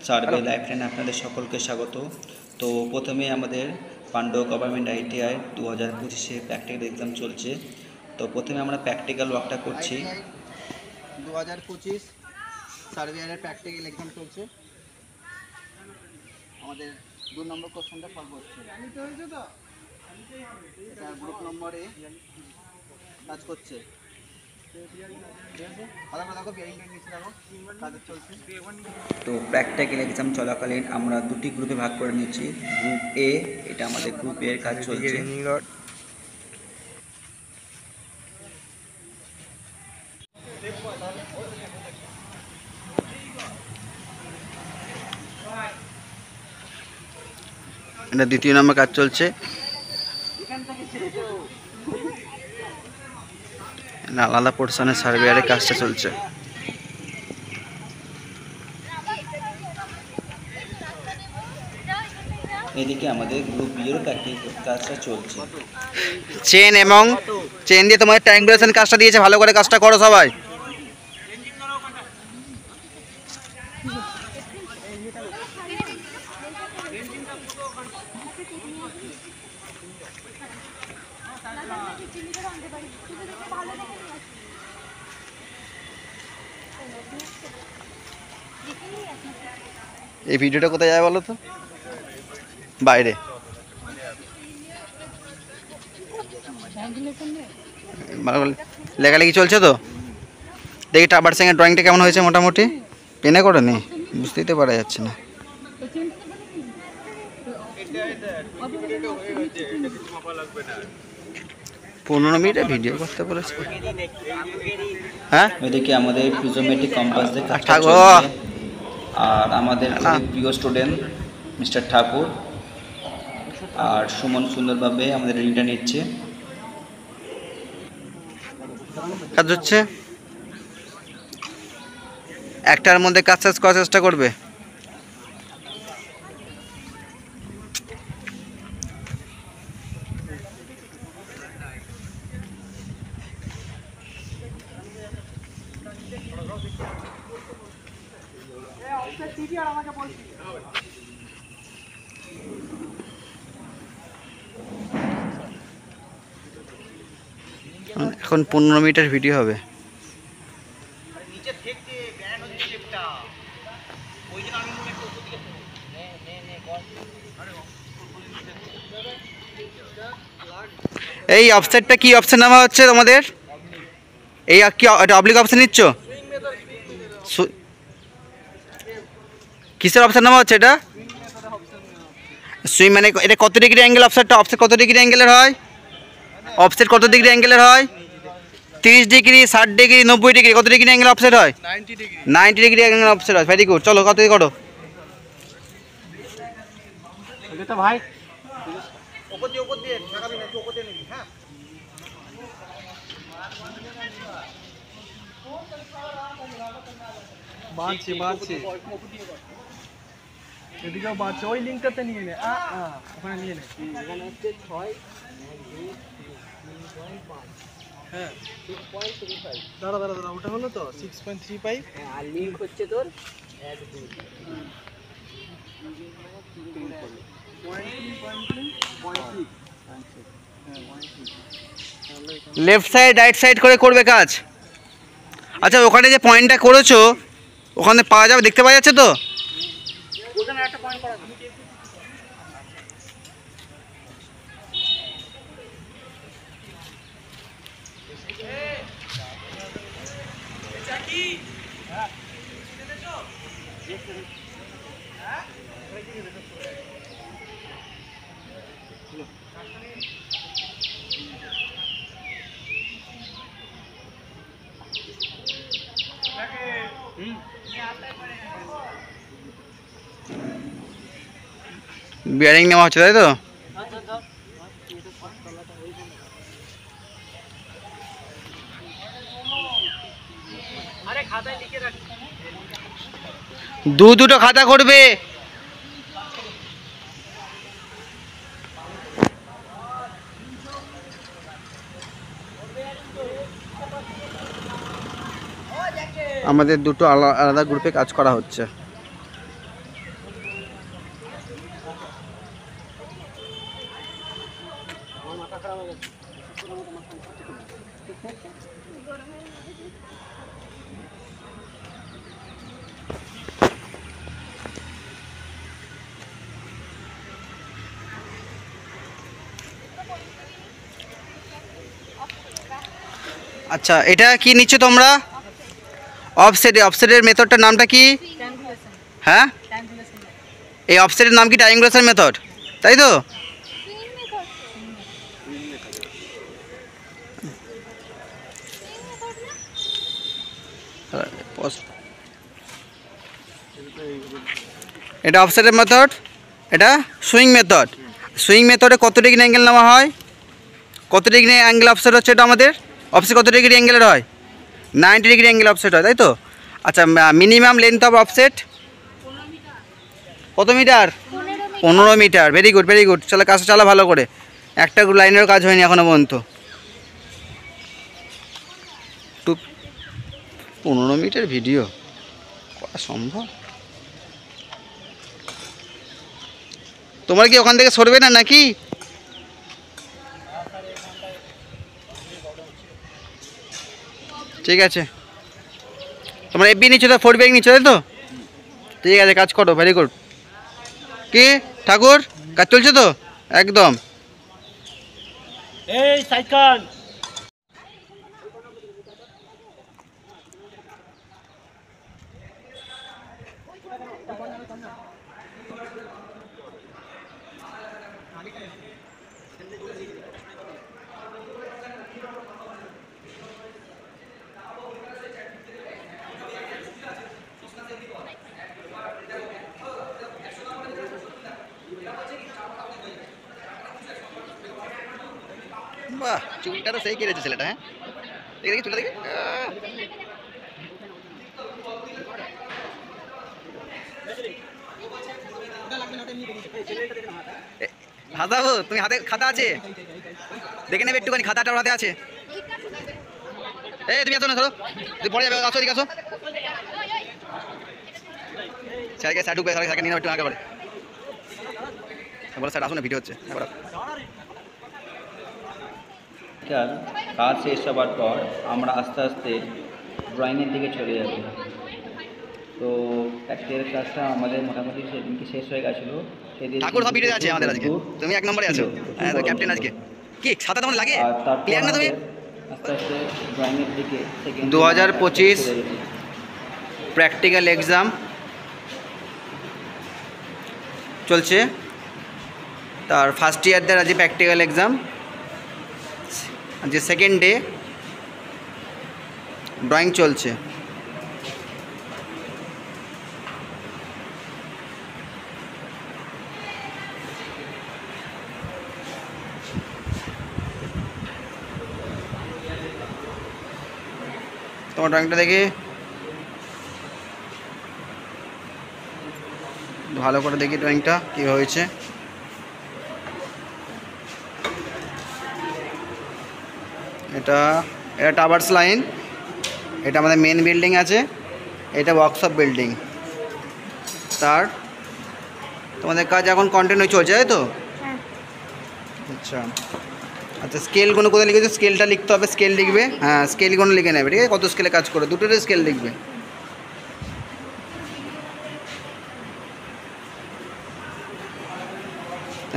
Survey lifeline আপনাদের সকলকে স্বাগত। তো প্রথমে আমাদের পান্ডু গভর্নমেন্ট ITI 2025-এ প্র্যাকটিক্যাল এক্সাম চলছে। তো প্রথমে আমরা প্র্যাকটিক্যাল ওয়ার্কটা করছি। 2025 সার্ভেয়ারের প্র্যাকটিক্যাল এক্সাম চলছে। আমাদের 2 নম্বর কোশ্চেনটা সলভ হচ্ছে। এটা গ্রুপ নম্বরে কাজ করছে। তো প্র্যাকটিক্যাল এক্সাম চলাকালীন আমরা দুটি গ্রুপে ভাগ করে নিচ্ছি। গ্রুপ A, এটা আমাদের গ্রুপ A এর কাজ চলছে। এটা দ্বিতীয় নম্বর কাজ চলছে। আলাদা পোর্শনের সার্ভেয়ারের কাজটা চলছে। এদিকে আমাদের গ্রুপ B এর প্র্যাকটিক্যাল কাজটা চলছে। চেন এবং চেন দিয়ে তোমাদের ট্রায়াঙ্গুলেশন কাজটা দিয়েছে, ভালো করে কাজটা করো সবাই। এই ভিডিওটা কোথায় যায় বলো তো? বাইরে। লেখালেখি চলছে তো? দেখি টাবার সিংয়ের ড্রয়িংটা কেমন হয়েছে মোটামুটি? পেনে করে নি, বুঝতেই তো পারা যাচ্ছে না। পনেরো মিনিটে ভিডিও করতে বলেছে। হ্যাঁ, এদিকে আমাদের প্রিজমেটিক কম্পাস দিয়ে কাজটা ঠাকুর। চলছে। আর আমাদের প্রিয় স্টুডেন্ট মিস্টার ঠাকুর আর সুমন সুন্দরভাবে আমাদের রিডিংটা নিচ্ছে। কাজ হচ্ছে, একটার মধ্যে কাজ শেষ করার চেষ্টা করবে। এখন 15 মিনিটের ভিডিও হবে। এই অফসেটটা কি অপশন নামা হচ্ছে তোমাদের? এই কি অবলিক অপশন নিচ্ছ? কিসের অপশন নামা হচ্ছে এটা? সুইং মানে এটা কত ডিগ্রি অ্যাঙ্গেল অফসেটটা? অফসেট কত ডিগ্রি অ্যাঙ্গেলের হয়? অফসেট কত ডিগ্রি অ্যাঙ্গেলের হয়? 30 ডিগ্রি, 60 ডিগ্রি, 90 ডিগ্রি। কত ডিগ্রি অ্যাঙ্গেল অফসেট হয়? 90 ডিগ্রি অ্যাঙ্গেল অফসেট হয়। Very good. চলো কত করো। ভাই ওপর দিয়ে ঢাকাবি না, ওপর দিয়ে নিবি। হ্যাঁ, বাড়ছে এদিকেও বাড়ছে। ওই লিঙ্কটাতে নিয়ে নে, ওখানে নিয়ে নে। এখানে হচ্ছে 6, 1, 2, 3, 5। হ্যাঁ, 6.35। দাঁড়া ওটা হলো তো 6.35। হ্যাঁ, আর লিঙ্ক হচ্ছে তোর 1, 2, 3। লেফট সাইড রাইট সাইড করে করবে কাজ। আচ্ছা, ওখানে যে পয়েন্টটা করেছো ওখানে পাওয়া যাবে, দেখতে পাওয়া যাচ্ছে তো? ওখানে একটা পয়েন্ট করা আছে। এটা কি? হ্যাঁ, দেখেছো? হ্যাঁ, বিয়ারিং নেওয়া হচ্ছে, তাই তো? দুটো খাতা করবে। আমাদের দুটো আলাদা গ্রুপে কাজ করা হচ্ছে। আচ্ছা, এটা কি নিচ্ছ তোমরা? অফসেটের মেথডটার নামটা কি? হ্যাঁ, এই অফসেটের নাম কি ট্রায়াঙ্গুলেশন মেথড, তাই তো? এটা অফসেটের মেথড, এটা সুইং মেথড। সুইং মেথডে কত ডিগ্রি অ্যাঙ্গেল নেওয়া হয়? কত ডিগ্রি অ্যাঙ্গেল অফসেট হচ্ছে এটা আমাদের? অফসেট কত ডিগ্রি অ্যাঙ্গেলের হয়? 90 ডিগ্রি অ্যাঙ্গেল অফসেট হয়, তাই তো? আচ্ছা, মিনিমাম লেন্থ অফ অফসেট কত meter? 15 meter. Very good, very good. চলো কাজটা চালা ভালো করে, একটা লাইনেরও কাজ হয়নি এখনো পর্যন্ত। 15 মিটার ভিডিও করা সম্ভব? তোমার কি ওখান থেকে সরবে না নাকি? ঠিক আছে, তোমরা এফবি নিচ্ছ তো, 4 ব্যাগ নিচ্ছ, তাই তো? ঠিক আছে, কাজ করো, ভেরি গুড। কি ঠাকুর, কাজ চলছে তো একদম? এই সাইকান বাহ, চুলটা তো সেই কেটেছে ছেলেটা। হ্যাঁ, দেখি দেখি চুলটা দেখি। হাতাবো? তুমি হাতে খাতা আছে, দেখে নেবে একটুখানি, খাতাটা ওর হাতে আছে। এই তুমি আসো না, ধরো তুই পড়ে যাবে, আসো এদিকে আসো। স্যারকে স্যার ঢুকবে, স্যারকে নিয়ে নাও একটু আগে বাড়ে। বলো স্যার আসুন না, ভিডিও হচ্ছে। এবার কাজ শেষ হবার পর আমরা আস্তে আস্তে ড্রয়িংয়ের দিকে চলে যাব। তো প্র্যাকটিক্যাল ক্লাসটা আমাদের মোটামুটি সেদিনকে শেষ হয়ে গেছিলো। ঠাকুর সব ভিডিও আছে আমাদের আজকে, তুমি 1 নম্বরে আছো। হ্যাঁ, তো ক্যাপ্টেন আজকে কি ছাতা তোমার লাগে? আর তারপর ক্লিয়ার না তুমি? আস্তে আস্তে ড্রয়িংয়ের দিকে 2025 প্র্যাকটিক্যাল এক্সাম চলছে। তার ফার্স্ট ইয়ারদের আজকে প্র্যাকটিক্যাল এক্সাম, আজকে সেকেন্ড ডে, ড্রয়িং চলছে। তোমার ড্রয়িংটা দেখি ভালো করে, দেখি ড্রয়িংটা কী হয়েছে। এটা টাওয়ার্স লাইন, এটা আমাদের মেন বিল্ডিং আছে, এটা ওয়ার্কশপ বিল্ডিং। তার তোমাদের কাজ এখন কন্টিনিউ চলছে, তাই তো? আচ্ছা আচ্ছা, স্কেলগুলো কোথায় লিখেছো? স্কেলটা লিখতে হবে, স্কেল লিখবে। হ্যাঁ, স্কেলগুলো লিখে নেবে, ঠিক আছে? কত স্কেলে কাজ করে, দুটোরই স্কেল লিখবে।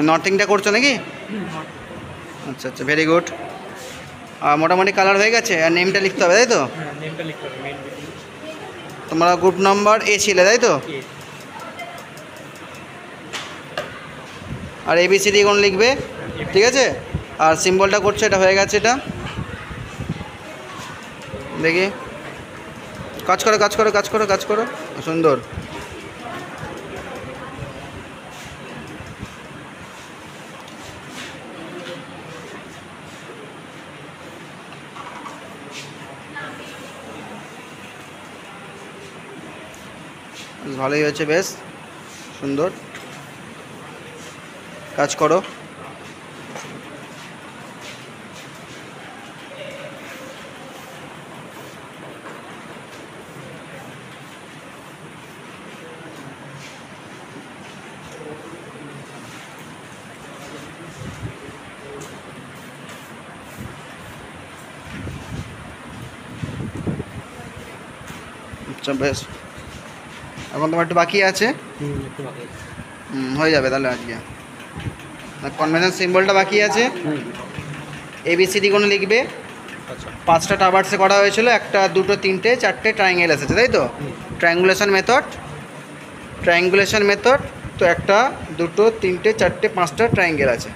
নর্থিংটা করছো নাকি? আচ্ছা আচ্ছা, ভেরি গুড। আর মোটামুটি কালার হয়ে গেছে, আর নেমটা লিখতে হবে, তাই তো? তোমরা গ্রুপ নাম্বার এ ছিলে, তাই তো? আর ABCD কোন লিখবে, ঠিক আছে? আর সিম্বলটা করছে, এটা হয়ে গেছে। এটা দেখি, কাজ করো কাজ করো কাজ করো কাজ করো, সুন্দর। ভালোই হয়েছে, বেশ সুন্দর। কাজ করো। আচ্ছা বেশ, এখন তোমার একটু বাকি আছে। একটু বাকি আছে। হয়ে যাবে তাহলে আজকে। কনভেনশন সিম্বলটা বাকি আছে, ABCD কোনো লিখবে। আচ্ছা 5টা টাবার্সে করা হয়েছিল, 1 2 3 4টে ট্রায়াঙ্গেল এসেছে, তাই তো? ট্রায়াঙ্গুলেশন মেথড, তো 1 2 3 4 5টা ট্রায়াঙ্গেল আছে।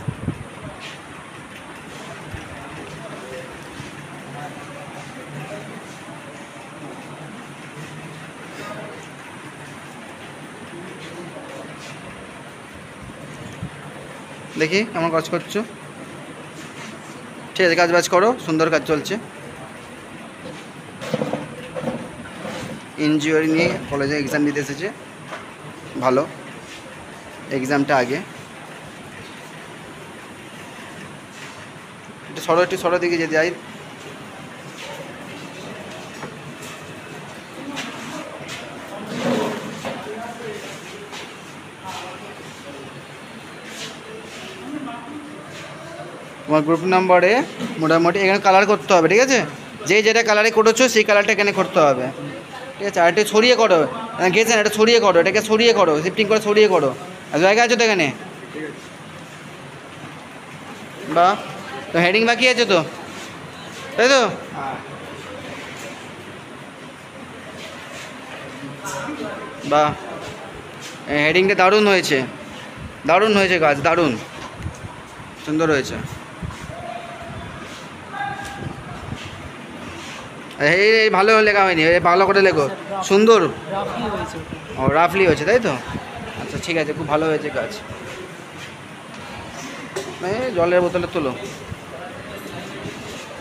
দেখি কেমন কাজ করছো। ঠিক আছে, কাজ বাজ করো, সুন্দর কাজ চলছে। ইঞ্জিনিয়ারিং নিয়ে কলেজে এক্সাম দিতে এসেছে, ভালো। এক্সামটা আগে একটু সরো দিকে যেতে যাই। তোমার গ্রুপ নাম্বারে মোটামুটি এখানে কালার করতে হবে, ঠিক আছে? যেটা কালারে করেছো সেই কালারটা এখানে করতে হবে, ঠিক আছে? আর এটা ছড়িয়ে করো, গেছেন এটা ছড়িয়ে করো, এটাকে ছড়িয়ে করো, শিফটিং করে ছড়িয়ে করো। আর জায়গা আছে তো এখানে? বাহ, তো হেডিং বাকি আছে তো, তাই তো? বাহ, হেডিংটা দারুণ হয়েছে কাজ, দারুণ সুন্দর হয়েছে। এই ভালো লেখা হয়নি, ভালো করে লেখো, সুন্দর। রাফলি হয়েছে। ও রাফলি হয়েছে, তাই তো? আচ্ছা ঠিক আছে, খুব ভালো হয়েছে কাজ। জলের বোতলে তোলো,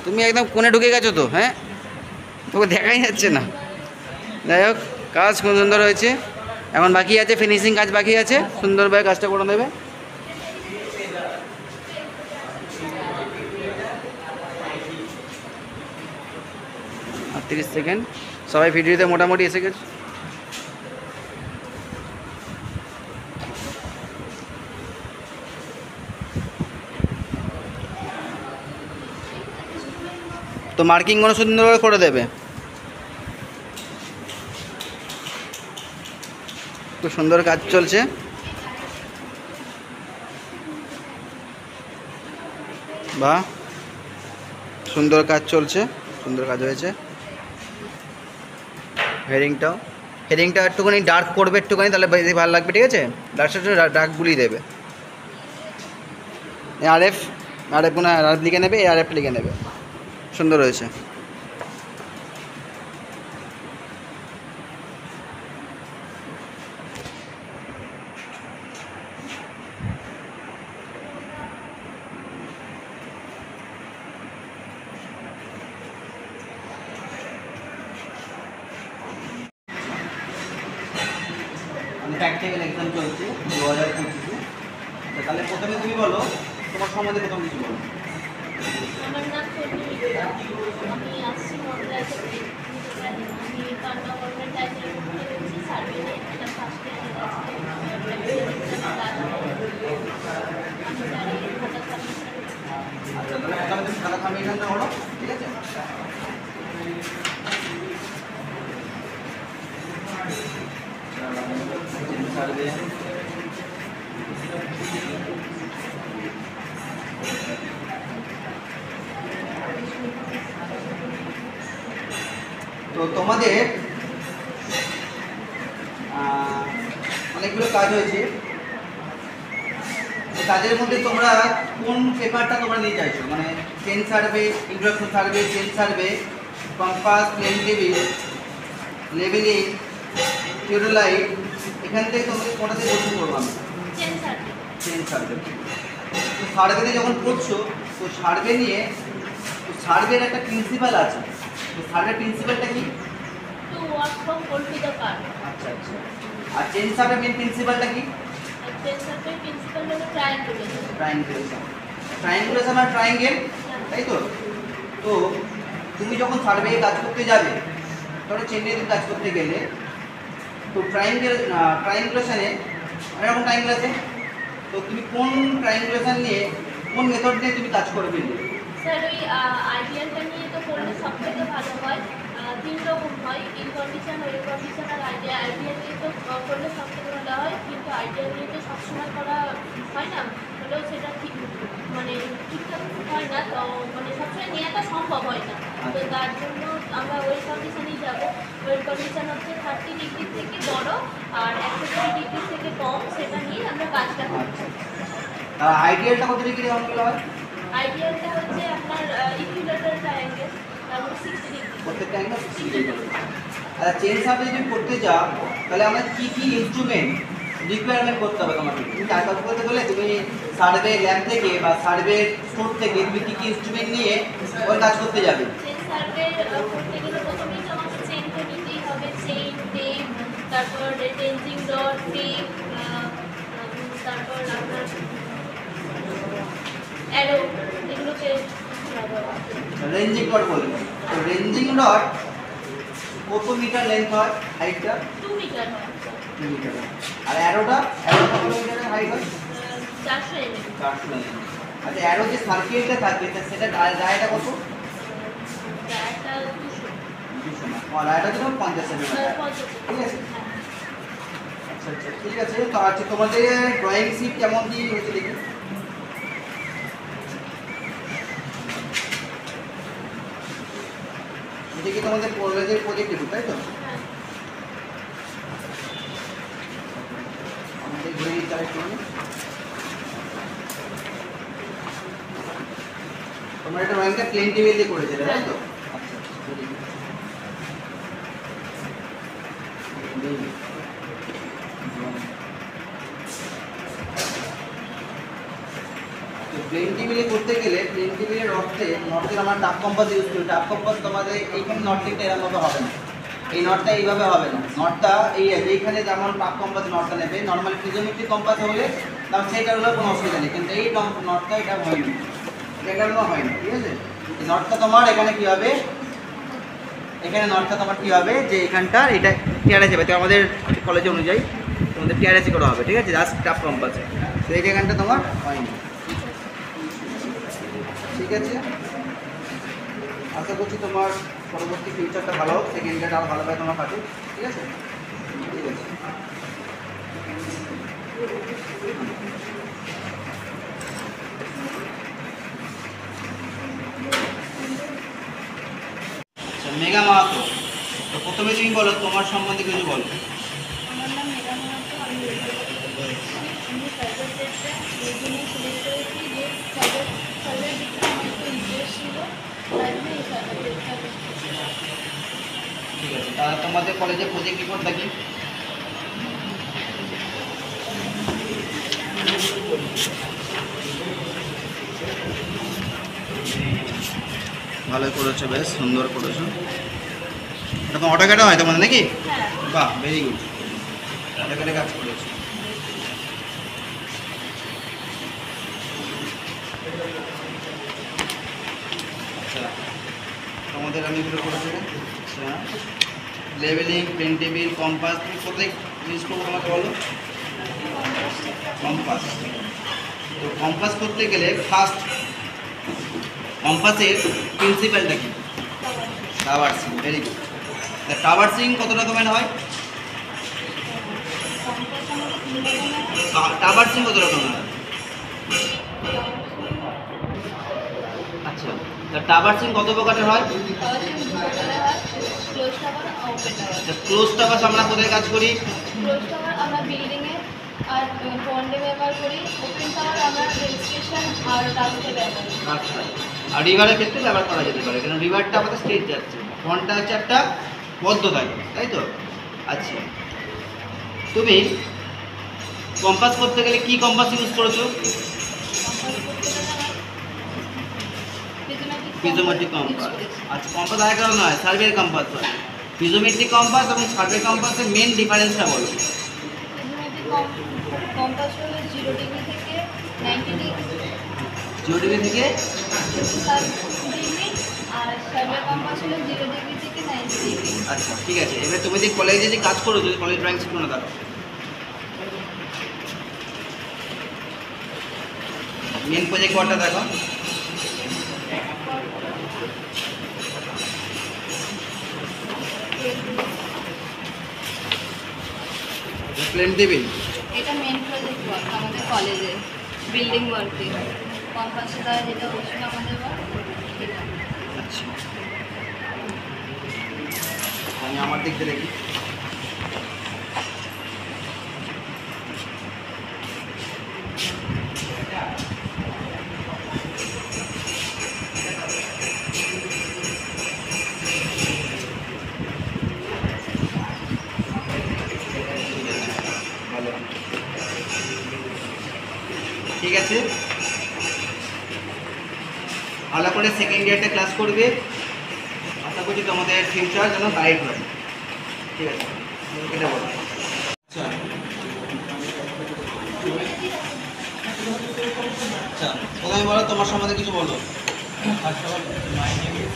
তুমি একদম কোণে ঢুকে গেছো তো, হ্যাঁ তোকে দেখাই যাচ্ছে না। যাই হোক, কাজ খুব সুন্দর হয়েছে। এখন বাকি আছে ফিনিশিং কাজ বাকি আছে, সুন্দরভাবে কাজটা করে দেবে। আর 30 সেকেন্ড, সবাই ভিডিওতে মোটামুটি এসে গেছে। তো মার্কিংগুলো সুন্দরভাবে করে দেবে, খুব সুন্দর কাজ চলছে। বাহ, সুন্দর কাজ চলছে, সুন্দর কাজ হয়েছে। হেডিংটা একটুখানি ডার্ক করবে, একটুখানি, তাহলে বেশি ভালো লাগবে, ঠিক আছে? ডার্ক গুলিয়ে দেবে। আরএফ কোনো আরএফ লিখে নেবে, ARF লিখে নেবে, সুন্দর হয়েছে। প্র্যাকটিক্যাল এক্সাম চলছে 2025-এ। তাহলে প্রথমে তুমি বলো তোমার সম্বন্ধে, প্রথম কিছু বলো। আমার নাম চন্দ্রিকা, আমি আসছি মন্ডলা থেকে। আমি পান্না গভর্নমেন্ট আইটিআই পড়তে রয়েছি সার্ভেতে, এটা ফার্স্ট ইয়ারে আছে। আমি জানি খাতা সাবমিশন। আচ্ছা, তাহলে প্রথমে তুমি খাতা সাবমিশনটা করো, ঠিক আছে? সার্ভে তো তোমাদের অনেকগুলো কাজ হয়েছে। কাজের মধ্যে তোমরা কোন পেপারটা তোমরা নিয়ে চাইছো, মানে chain survey, introduction survey, chain survey, compass, plane table, levelling, theodolite, এখান থেকে তোমাদের কোনটাতে প্রশ্ন করবো আমি? Chain survey. তো সার্ভেতে যখন পড়ছো, তো সার্ভে নিয়ে, তো সার্ভের একটা প্রিন্সিপাল আছে, তো সার্ভের প্রিন্সিপালটা কি? To work from whole to the কার। আচ্ছা আচ্ছা। আর চেন সার্ভের মেন প্রিন্সিপালটা কি? চেন সার্ভের প্রিন্সিপাল হলো ট্রায়াঙ্গুলেশন। ট্রায়াঙ্গুলেশন আর ট্রায়াঙ্গেল, তাই তো? তো তুমি যখন সার্ভে কাজ করতে যাবে, ধরো চেন্নাইতে কাজ করতে গেলে, তো ট্রায়াঙ্গুলেশনে অনেক রকম ট্রায়াঙ্গেল আছে, তো তুমি কোন ট্রায়াঙ্গুলেশন নিয়ে, কোন মেথড নিয়ে তুমি কাজ করবে? স্যার ওই আইডিয়ালটা নিয়ে তো করলে সব থেকে ভালো হয়। তিন রকম হয়, ইন কন্ডিশন, ওয়েল কন্ডিশন আর আইডিয়া। আইডিয়া নিয়ে তো করলে সব থেকে ভালো হয়, কিন্তু আইডিয়া নিয়ে তো সবসময় করা হয় না, হলেও সেটা ঠিক মানে ঠিকঠাক হয় না, তো মানে সবসময় নেওয়াটা সম্ভব হয় না। তো তার জন্য আমরা ওয়েল কন্ডিশনেই যাবো। ওয়েল কন্ডিশন হচ্ছে 30 ডিগ্রি থেকে বড় আর 120 ডিগ্রি থেকে কম, সেটা নিয়ে আমরা কাজটা করছি। আর আইডিয়ালটা কত ডিগ্রি অঙ্কেল হয়? আইডিয়ালটা হচ্ছে আপনার ইকুইলেটারাল ট্রায়াঙ্গেল, তারপর 60 ডিগ্রি। প্রত্যেকটা অ্যাঙ্গেল 60 ডিগ্রি। আর চেন সার্ভে যদি করতে যাও তাহলে আমরা কি কি ইনস্ট্রুমেন্ট রিকোয়ারমেন্ট করতে হবে তোমাকে? তুমি চার কাজ করতে গেলে তুমি সার্ভে ল্যাব থেকে বা সার্ভে স্টোর থেকে তুমি কি কি ইনস্ট্রুমেন্ট নিয়ে ওই কাজ করতে যাবে? চেন সার্ভে করতে গেলে প্রথমেই তো আমাকে চেন তো নিতেই হবে, চেন, টেপ, তারপর টেনজিং রড, টেপ, তারপর আপনার অ্যারো, এগুলোকে রেঞ্জিং রড বলবো। তো রেঞ্জিং রড কত মিটার লেন্থ হয় হাইটটা? 2 মিটার হয়, 2 মিটার। আর অ্যারোটা কত মিটারের হাইট হয়? 400 mm। 400 mm। আচ্ছা অ্যারো যে সার্কেলটা থাকবে সেটা ডায়াটা কত? একটা 200, 200 না। আর ডায়াটা তো 50 mm। 50। ঠিক আছে। আচ্ছা আচ্ছা ঠিক আছে। তো আচ্ছা তোমাদের ড্রয়িং শিট কেমন কি হয়েছে দেখি? এটা কি তোমাদের কলেজের প্রজেক্ট রিপোর্ট তাই তো? হ্যাঁ, আমাদের ঘুরে নিতে হবে একটু। তোমরা এটা ড্রয়িংটা প্লেন টেবিল দিয়ে করেছিলে তাই তো? আচ্ছা very good। প্লেন টেবিলে করতে গেলে প্লেন টেবিলের নর্থের আমার ডাব কম্পাস ইউজ করি। ডাব কম্পাস তোমাদের এইখানে নট লিখতে এরকমভাবে হবে না, এই নটটা এইভাবে হবে না। নটটা এইখানে যেমন ডাব কম্পাস নটটা নেবে, নর্মাল প্রিজোমেট্রিক কম্পাস হলে তাও সেইটার হলে কোনো অসুবিধা নেই, কিন্তু এই নটটা এটা হয়নি, এটা হয়নি। ঠিক আছে। এই নটটা তোমার এখানে কী হবে, এখানে নটটা তোমার কী হবে যে এখানটার এটা টিআরএসি হবে, তো আমাদের কলেজ অনুযায়ী তোমাদের টিআরএসি করা হবে। ঠিক আছে, জাস্ট ডাব কম্পাসে। তো এই জায়গাটা তোমার হয়নি। ঠিক আছে, আশা করছি তোমার পরবর্তী ফিউচারটা ভালো হোক, সেকেন্ড ইয়ারটা আরও ভালোভাবে তোমার কাটুক। ঠিক আছে, ঠিক আছে। আচ্ছা মেঘা মাহাতো, তো প্রথমে তুমি বলো তোমার সম্বন্ধে কিছু বলো। আমার নাম মেঘা মাহাতো, আমি রেলওয়ে করেছি। আমি প্রাইভেট সেক্টরে এই জন্য সিলেক্ট করেছি যে সার্ভের দিকে আমার একটু ইন্টারেস্ট ছিল, তাই জন্য এই সার্ভেটা করছি। ঠিক আছে, তাহলে তোমাদের কলেজে প্রজেক্ট রিপোর্টটা কি? ভালোই করেছো, বেশ সুন্দর করেছো। এরকম অটোক্যাডে হয় তোমাদের নাকি? হ্যাঁ, বাহ ভেরি গুড, অটোক্যাডে কাজ করেছো। আচ্ছা তোমাদের আমি এগুলো করেছি। আচ্ছা লেভেলিং, পেন টেবিল, কম্পাস, তুমি কোথায় ইউজ করবো তোমাকে বলো? কম্পাস। তো কম্পাস করতে গেলে ফার্স্ট কম্পাসের প্রিন্সিপালটা কি? Traversing, very good. ট্রাভার্সিং কত রকমের হয়? ট্রাভার্সিং কত রকমের হয়? আচ্ছা, তা ট্রাভার্সিং কত প্রকারের হয়? Close tower, open tower. আচ্ছা ক্লোজ টাভার্স আমরা কোথায় কাজ করি? ক্লোজ টাওয়ার আমরা বিল্ডিংয়ে আর পন্ডে ব্যবহার করি। ওপেন টাওয়ার আমরা রেল স্টেশন আর রাস্তায় ব্যবহার করি। আচ্ছা, আর রিভারের ক্ষেত্রে ব্যবহার করা যেতে পারে, কারণ রিভারটা আমাদের স্ট্রেট যাচ্ছে, ফ্রন্টটা হচ্ছে একটা বদ্ধ থাকে, তাই তো? আচ্ছা তুমি কম্পাস করতে গেলে কি কম্পাস ইউজ করেছো? প্রিজোমেট্রিক কম্পাস। আচ্ছা কম্পাস আরেক কারণ নয়, সার্ভের কম্পাস হয়। প্রিজোমেট্রিক কম্পাস এবং সার্ভে কম্পাসের মেন ডিফারেন্সটা বলো। কম্পাস হলো 0 ডিগ্রি থেকে 90 ডিগ্রি, 0 ডিগ্রি থেকে ডিগ্রি, আর সার্ভে কম্পাস হলো 0 ডিগ্রি থেকে 90 ডিগ্রি। আচ্ছা ঠিক আছে, এবার তুমি যে কলেজে যে কাজ করো, যদি কলেজ ড্রয়িং শিখো না তারও মেন প্রজেক্ট কোয়ারটা দেখো। Plane table. এটা মেন প্রজেক্ট ওয়ার্ক আমাদের কলেজে বিল্ডিং ওয়ার্কে কম্পাসে দ্বারা যেটা হচ্ছিল আমাদের ওয়ার্ক এটা। আচ্ছা, আমি আমার দিক দিয়ে দেখি। ভালো, ঠিক আছে। ভালো করে সেকেন্ড ইয়ারটা ক্লাস করবে, আশা করছি তোমাদের ফিউচার যেন ব্রাইট হয়। ঠিক আছে, এটা বলো। আচ্ছা আচ্ছা, প্রথমে বলো তোমার সম্বন্ধে কিছু বলো। First of all my name is,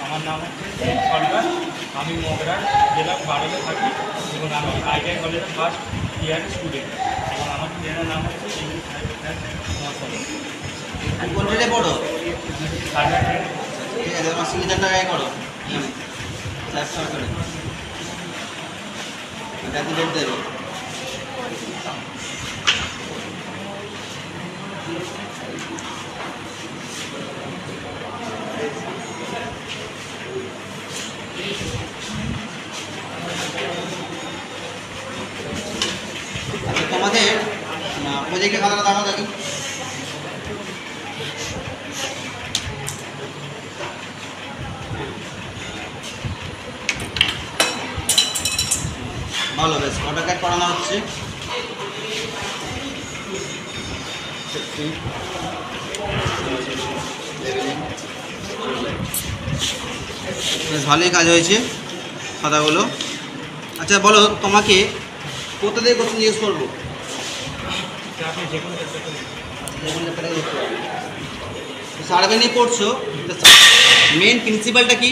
আমার নাম হচ্ছে সরকার। আমি মগরা জেলা বারোলে থাকি এবং আমি আইটিআই কলেজের ফার্স্ট ইয়ার স্টুডেন্ট এবং আমার ট্রেনের নাম হচ্ছে ইংলিশ তুমি কোন ট্রেনে পড়ো? Server train. ঠিক আছে, তোমার সিগনেচারটা আগে করো। স্যার সরকারে এটা ডেট দেবে। আচ্ছা, তোমাদের প্রজেক্টের খাতাটা দেখাও দেখি। ভালো, বেশ অটোক্যাড করানো হচ্ছে। বেশ ভালোই কাজ হয়েছে খাতাগুলো। আচ্ছা বলো, তোমাকে কোথা থেকে কোশ্চেন জিজ্ঞেস করবো? আপনি যে কোনো সার্ভে নিয়ে পড়ছো, মেন প্রিন্সিপালটা কি?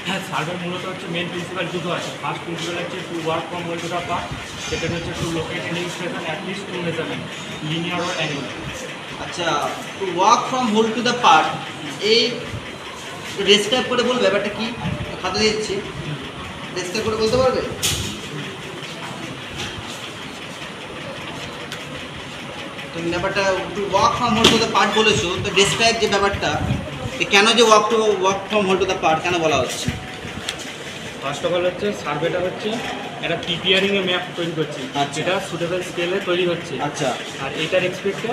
হ্যাঁ, সার্ভে মূলত হচ্ছে মেন প্রিন্সিপাল দুটো আছে। ফার্স্ট প্রিন্সিপাল হচ্ছে to work from whole to the part, second হচ্ছে to locate any station at least two measurement linear or angular. আচ্ছা, to work from whole to the part, এই describe করে বলবে ব্যাপারটা কি? খাতা দিচ্ছি, ডেসক্রাইব করে বলতে পারবে? তুমি ব্যাপারটা to work from whole to the part বলেছো, তো ডেসক্রাইব যে ব্যাপারটা, কেন যে work from whole to the part কেন বলা হচ্ছে? ফার্স্ট অফ অল হচ্ছে সার্ভেটা হচ্ছে একটা প্রিপেয়ারিংয়ে ম্যাপ তৈরি করছি, আচ্ছা। যেটা সুটেবল স্কেলে তৈরি হচ্ছে। আচ্ছা, আর এটার এক্সপেক্টে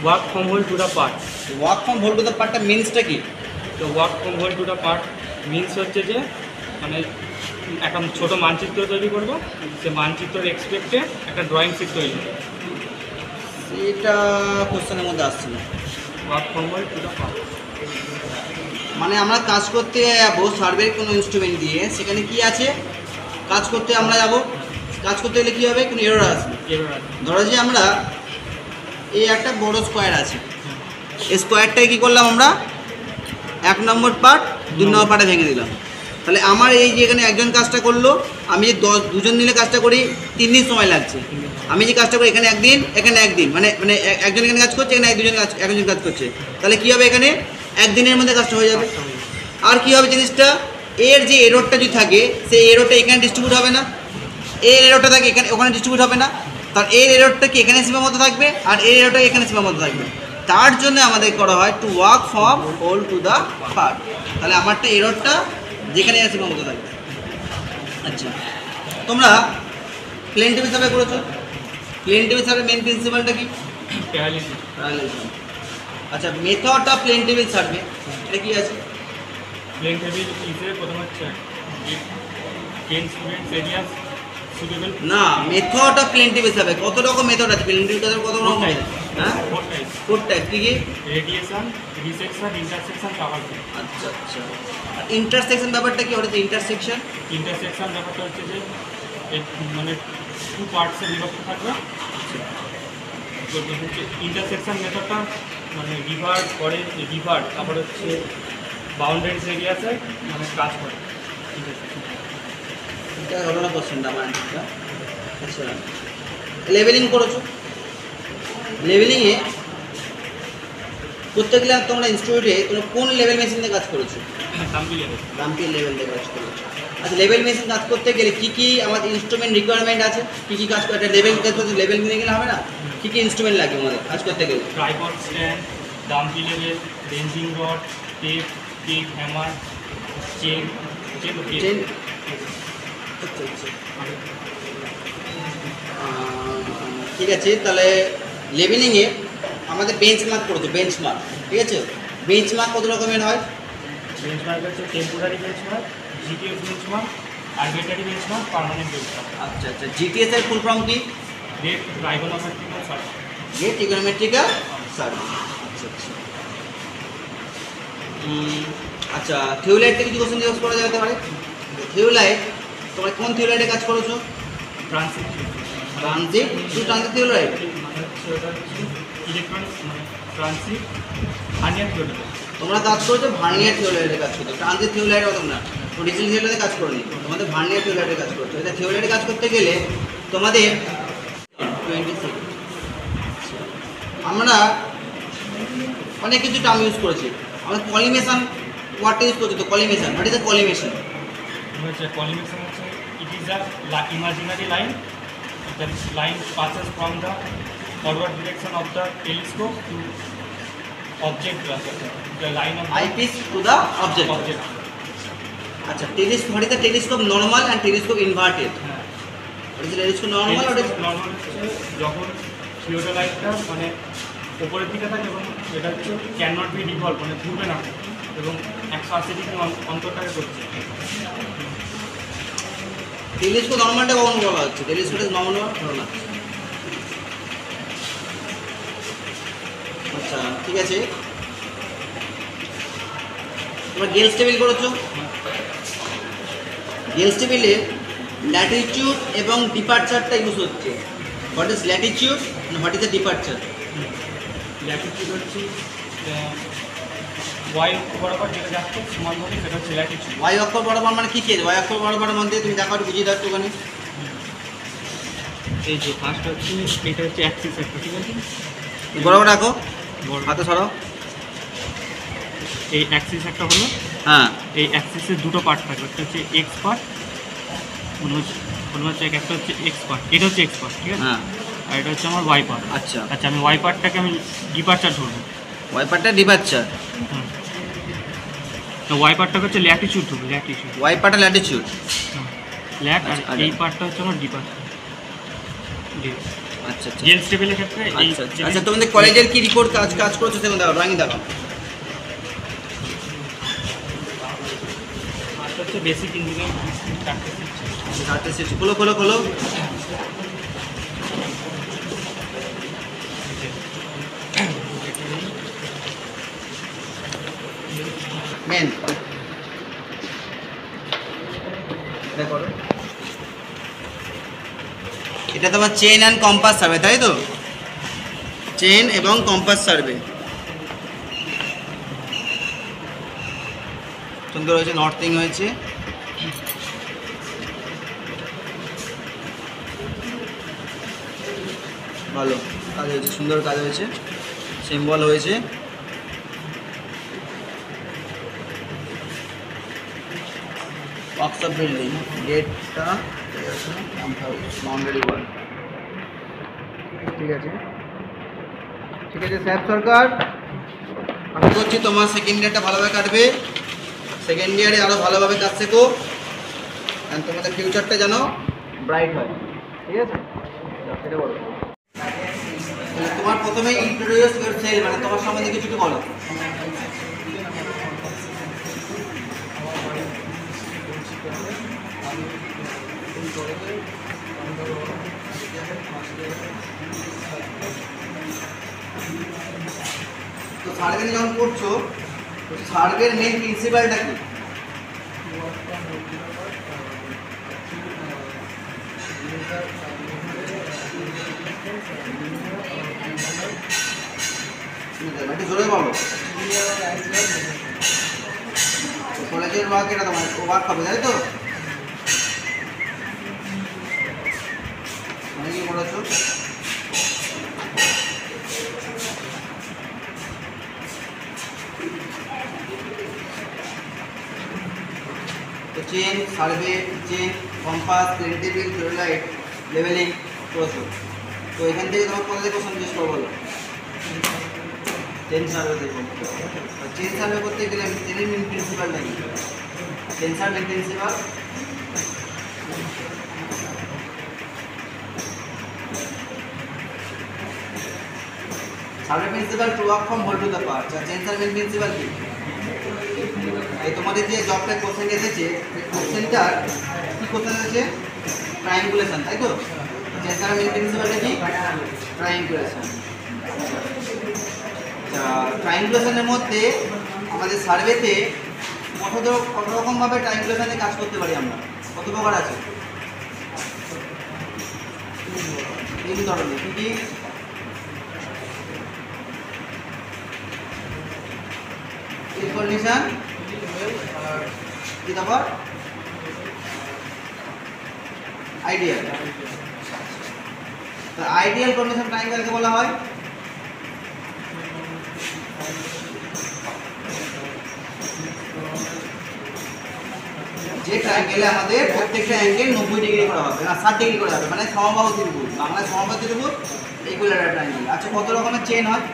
work from whole to the part. Work from whole to the পার্টটা মিনসটা কি? তো work from whole to the part means হচ্ছে যে মানে একটা ছোটো মানচিত্র তৈরি করবো, সে মানচিত্রের এক্সপেক্টে একটা ড্রয়িং শিট তৈরি করবো। এটা কোশ্চেনের মধ্যে আসছে না। Work from whole to the part মানে আমরা কাজ করতে যাবো সার্ভের কোনো ইনস্ট্রুমেন্ট দিয়ে, সেখানে কি আছে, কাজ করতে আমরা যাব, কাজ করতে গেলে কী হবে, কোনো এরর আসবে। এরর আছে। ধরো যে আমরা এই একটা বড় স্কোয়ার আছে, এই স্কোয়ারটাকে কী করলাম আমরা, 1 নম্বর পার্ট 2 নম্বর পার্টে ভেঙে দিলাম। তাহলে আমার এই যে এখানে একজন কাজটা করলো, আমি যে দুজন মিলে কাজটা করি 3 দিন সময় লাগছে। আমি যে কাজটা করি এখানে একদিন, এখানে একদিন, মানে মানে একজন এখানে কাজ করছে, এখানে একজন কাজ করছে। তাহলে কী হবে, এখানে একদিনের মধ্যে কাজটা হয়ে যাবে। আর কী হবে জিনিসটা, এর যে এররটা যদি থাকে, সেই এররটা এখানে ডিস্ট্রিবিউট হবে না, এর এররটা থাকে এখানে, ওখানে ডিস্ট্রিবিউট হবে না। তার এর এররটা কি এখানে সীমাবদ্ধ থাকবে, আর এর এররটা এখানে সীমাবদ্ধ থাকবে। তার জন্য আমাদের করা হয় to work from whole to the part. তাহলে আমারটা এররটা যেখানে সীমাবদ্ধ থাকবে। আচ্ছা, তোমরা প্লেন টেবিল সার্ভে করেছো, প্লেন টেবিল সার্ভে মেন প্রিন্সিপালটা কি? প্যারালিসিস। প্যারালেলিজম। আচ্ছা, method of plane table survey এটা কি আছে? প্লেন টেবিল হিসেবে প্রথম হচ্ছে টেন স্টুডেন্টস এরিয়াস সুটেবল। না, method of plane table survey কত রকম মেথড আছে? প্লেন টেবিল সার্ভে কত রকম আছে? হ্যাঁ, 4 টাইপ। 4 টাইপ। কি কি? রেডিয়েশন, রিসেকশন, ইন্টারসেকশন, কাভারফিল। আচ্ছা আচ্ছা, আর ইন্টারসেকশন ব্যাপারটা কি? ওটা ইন্টারসেকশন। ইন্টারসেকশন ব্যাপারটা হচ্ছে যে মানে 2 পার্টসে বিভক্ত থাকবে। ইন্টারসেকশন মেথডটা মানে রিভার্ট করে, রিভার্ট তারপর হচ্ছে বাউন্ডারিজ এরিয়াসে মানে কাজ করে। এটা হলো না কোশ্চেনটা আমার অ্যান্সারটা। আচ্ছা, লেভেলিং করেছো, লেভেলিংয়ে করতে গেলে তোমরা ইনস্টিটিউটে তোমরা কোন লেভেল মেশিন দিয়ে কাজ করেছো? দামটি লেভেল। দামটির লেভেল দিয়ে কাজ করেছো। আচ্ছা, লেভেল মেশিন কাজ করতে গেলে কী কী আমাদের ইনস্ট্রুমেন্ট রিকোয়ারমেন্ট আছে? কী কী কাজ করতে লেভেল কাজ করতে লেভেল মেনে গেলে হবে না? কী কী ইনস্ট্রুমেন্ট লাগে আমাদের কাজ করতে গেলে? ট্রাইপড স্ট্যান্ড, দামটি লেভেল, বেঞ্জিং rod, tape, pick, hammer, chain. Chain. আচ্ছা আচ্ছা, ঠিক আছে। তাহলে লেভেলিংয়ে আমাদের বেঞ্চ মার্ক করেছো, বেঞ্চ মার্ক, ঠিক আছে? বেঞ্চ মার্ক কত রকমের হয়? বেঞ্চমার্ক হচ্ছে temporary benchmark, GTS benchmark, arbitrary benchmark, permanent benchmark. আচ্ছা আচ্ছা, জিটিএস এর ফুল ফর্ম কি? Great trigonometrical survey. Trigonometrical survey. আচ্ছা আচ্ছা। আচ্ছা, থিওলাইট থেকে কিছু কোশ্চেন জিজ্ঞেস করা যেতে পারে। থিওলাইট, তোমরা কোন থিওলাইটে কাজ করেছো? ট্রানজিট। ট্রানজিট, শুধু ট্রানজিট থিওলাইট? ইলেকট্রনিক্স মানে ট্রানজিট ভার্নিয়ার থিওলাইট। তোমরা কাজ করেছো ভার্নিয়ার থিওলাইটে কাজ করছো, ট্রানজিট থিওলাইট হতো না, ডিজিটাল থিওলাইটে কাজ করোনি, তোমাদের ভার্নিয়ার থিওলাইটে কাজ করছো। এটা থিওলাইটে কাজ করতে গেলে তোমাদের 26। আমরা অনেক কিছু টার্ম ইউজ করেছি। আমরা কলিমেশন ওয়ার্ডটা ইউজ করছি। তো collimation, what is the collimation? হচ্ছে কলিমেশন হচ্ছে it is a imaginary line that is line passes from the forward direction of the telescope to object, the line of the eyepiece to the object. object. আচ্ছা, telescope, what is the telescope normal and telescope inverted? হ্যাঁ, what is telescope normal? Normal হচ্ছে যখন থিওডোলাইটটা মানে উপরের দিকে থাকে এবং এটা হচ্ছে ক্যান নট বি রিভলভ, মানে ঘুরবে না এবং 180 ডিগ্রি অন্তরটাকে করছে। টেলিস্কোপ নর্মালটা কখনো বলা হচ্ছে? টেলিস্কোপের নর্মাল ধরো না। আচ্ছা, ঠিক আছে। তোমরা গেলস টেবিল করেছো? গেলস টেবিলে ল্যাটিটিউড এবং ডিপারচারটা ইউজ হচ্ছে। What is Latitude and what is the departure? Latitude হচ্ছে ওয়াই বরাবর যেটা যাচ্ছে সমানভাবে, সেটা হচ্ছে ল্যাটিটিউড। ওয়াই অক্ষর বরাবর মানে কী কে? ওয়াই অক্ষর বরাবর মধ্যে তুমি দেখো, একটু বুঝিয়ে দাও একটুখানি। এই যে ফার্স্ট হচ্ছে এটা হচ্ছে অ্যাক্সিস একটা, ঠিক আছে? বরাবর রাখো, বড় হাতে সরাও। এই অ্যাক্সিস একটা হলো, হ্যাঁ, এই অ্যাক্সিসের দুটো পার্ট থাকবে, একটা হচ্ছে এক্স পার্ট, মনে হচ্ছে একটা হচ্ছে এক্স পার্ট, এটা হচ্ছে এক্স পার্ট, ঠিক আছে? হ্যাঁ, আর এটা হচ্ছে আমার ওয়াই পার্ট। আচ্ছা। আচ্ছা, আমি ওয়াই পার্টটাকে আমি ডিপারচার ধরবো। ওয়াই পার্টটা ডিপারচার, তো ওয়াই পার্টটাকে হচ্ছে ল্যাটিটিউড ধরবো, ল্যাটিটিউড। ওয়াই পার্টটা ল্যাটিটিউড। ল্যাট, আর আচ্ছা, এই পার্টটা হচ্ছে আমার ডিপারচার। আচ্ছা আচ্ছা জেল স্টেবলের ক্ষেত্রে এই আচ্ছা আচ্ছা। আচ্ছা, তোমাদের কলেজের কি রিপোর্ট কাজ করেছো সেগুলো দেখো, ড্রয়িং দেখো। ফার্স্ট হচ্ছে বেসিক ইঞ্জিনিয়ারিং চারটে সিট খোলো খোলো খোলো। মেন এটা করো। এটা তোমার চেন অ্যান্ড কম্পাস সার্ভে, তাই তো? চেন এবং কম্পাস সার্ভে সুন্দর হয়েছে, নর্থিং হয়েছে। ভালো কাজ হয়েছে, সুন্দর কাজ হয়েছে, সিম্বল হয়েছে। ওয়ার্কশপ বিল্ডিং গেটটা বাউন্ডারি ওয়াল, ঠিক আছে ঠিক আছে। স্যার সরকার, আমি করছি তোমার সেকেন্ড ইয়ারটা ভালোভাবে কাটবে, সেকেন্ড ইয়ারে আরও ভালোভাবে কাজ শেখো, অ্যান্ড তোমাদের ফিউচারটা যেন ব্রাইট হয়, ঠিক আছে? এটা বলো। তোমার প্রথমে ইন্ট্রোডিউস ইউর সেল, মানে তোমার সম্বন্ধে কিছু বলো। তো সার্ভে যখন করছো, তো সার্ভের মেন প্রিন্সিপালটা কি? একটু জোরে বলো। কলেজের ওয়ার্ক এটা তোমার ওয়ার্ক হবে, তাই তো? মানে কি বলেছো? তো chain, survey, chain, compass, plane table, theodolite, levelling, process. তো এখান থেকে তোমার কোথা থেকে কোশ্চেন জিজ্ঞেস করবো বলো? চেন সার্ভে দেখবো। চেন সার্ভে করতে গেলে চেনের মেন প্রিন্সিপাল নাকি? Chain survey main principal survey principal to work from whole to the part. Chain survey main principal কি? এই তোমাদের যে জবটা কোশ্চেন এসেছে কোশ্চেনটার কি কোশ্চেন এসেছে? ট্রায়াঙ্গুলেশন, তাই তো? চেন সার্ভে মেন প্রিন্সিপালটা কি? ট্রায়াঙ্গুলেশন। ট্রায়াঙ্গুলেশনের মধ্যে আমাদের সার্ভেতে কত রকমভাবে ট্রায়াঙ্গুলেশনে কাজ করতে পারি আমরা? কত প্রকার আছে? 3 ধরনের। কি কি? কন্ডিশন কি তারপর আইডিয়াল। তো আইডিয়াল কন্ডিশন ট্রায়াঙ্গেলকে বলা হয় যে ট্রায়াঙ্গেলে আমাদের প্রত্যেকটা অ্যাঙ্গেল 90 ডিগ্রি করা হবে, না 60 ডিগ্রি করা হবে, মানে সমবাহু ত্রিভুজ, বাংলায় সমবাহু ত্রিভুজ, ইকুইল্যাটারাল ট্রায়াঙ্গেল। আচ্ছা, কত রকমের চেন হয়?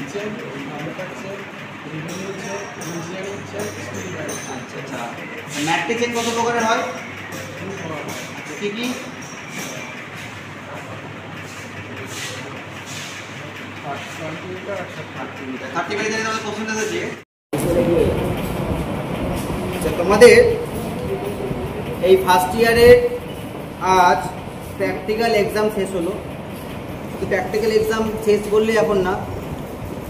আচ্ছা আচ্ছা, ম্যাট্রিক্স চেন কত প্রকারের হয়? কি কি? তোমাদের এই ফার্স্ট ইয়ারের আজ প্র্যাকটিক্যাল এক্সাম শেষ হলো। শুধু প্র্যাকটিক্যাল এক্সাম শেষ করলে এখন না,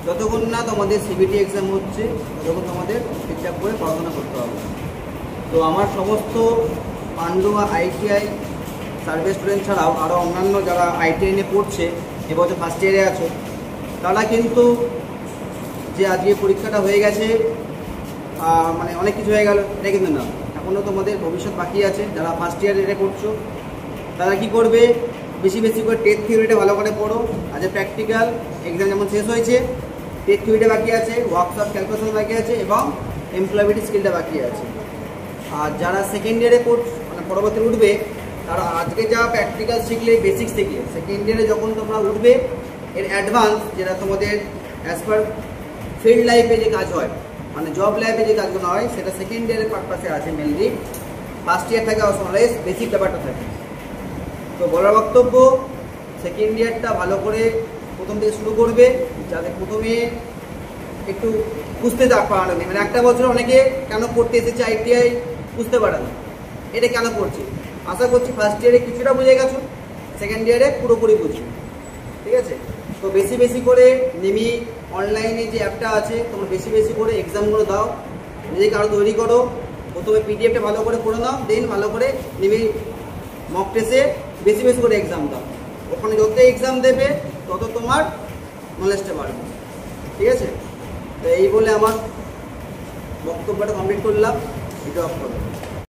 যতক্ষণ না তোমাদের সিবিটি এক্সাম হচ্ছে ততক্ষণ তোমাদের ঠিকঠাক করে পড়াশোনা করতে হবে। তো আমার সমস্ত পান্ডুয়া ITI সার্ভে স্টুডেন্ট ছাড়াও আরও অন্যান্য যারা ITI নিয়ে পড়ছে, এবছর ফার্স্ট ইয়ারে আছো, তারা কিন্তু যে আজকে পরীক্ষাটা হয়ে গেছে মানে অনেক কিছু হয়ে গেল এটা কিন্তু না, এখনও তোমাদের ভবিষ্যৎ বাকি আছে। যারা ফার্স্ট ইয়ারে এটা করছো তারা কি করবে? বেশি বেশি করে টেস্ট থিওরিটা ভালো করে পড়ো। আজ প্র্যাকটিক্যাল এক্সাম যেমন শেষ হয়েছে, টেস্ট থিওরিটা বাকি আছে, ওয়ার্কশপ ক্যালকুলেশন বাকি আছে এবং এমপ্লয়াবিলিটি স্কিলটা বাকি আছে। আর যারা সেকেন্ড ইয়ারে মানে পরবর্তী উঠবে, তারা আজকে যা প্র্যাকটিক্যাল শিখলে, বেসিক্স শিখলে, সেকেন্ড ইয়ারে যখন তোমরা উঠবে এর অ্যাডভান্স যেটা তোমাদের অ্যাজ পার ফিল্ড লাইফে যে কাজ হয়, মানে জব লাইফে যে কাজগুলো হয়, সেটা সেকেন্ড ইয়ারের পারপাসে আছে মেনলি। ফার্স্ট ইয়ার থাকে অলওয়েজ বেসিক ব্যাপারটা থাকে। তো বলার বক্তব্য, সেকেন্ড ইয়ারটা ভালো করে প্রথম থেকে শুরু করবে, যাতে প্রথমে একটু বুঝতে পারানো নেই। মানে একটা বছর অনেকে কেন পড়তে এসেছে ITI বুঝতে পারে না, এটা কেন পড়ছে। আশা করছি ফার্স্ট ইয়ারে কিছুটা বুঝে গেছো, সেকেন্ড ইয়ারে পুরোপুরি বুঝবে, ঠিক আছে? তো বেশি বেশি করে নিমি অনলাইনে যে অ্যাপটা আছে, তোমরা বেশি বেশি করে এক্সামগুলো দাও, নিজেকে আরও তৈরি করো। প্রথমে PDFটা ভালো করে পড়ে নাও, দেন ভালো করে নিমি মক টেস্টে বেশি বেশি করে এক্সাম দাও। ওখানে যত এক্সাম দেবে তত তোমার নলেজটা বাড়বে, ঠিক আছে? তো এই বলে আমার বক্তব্যটা কমপ্লিট করলাম। এটা অফ করো।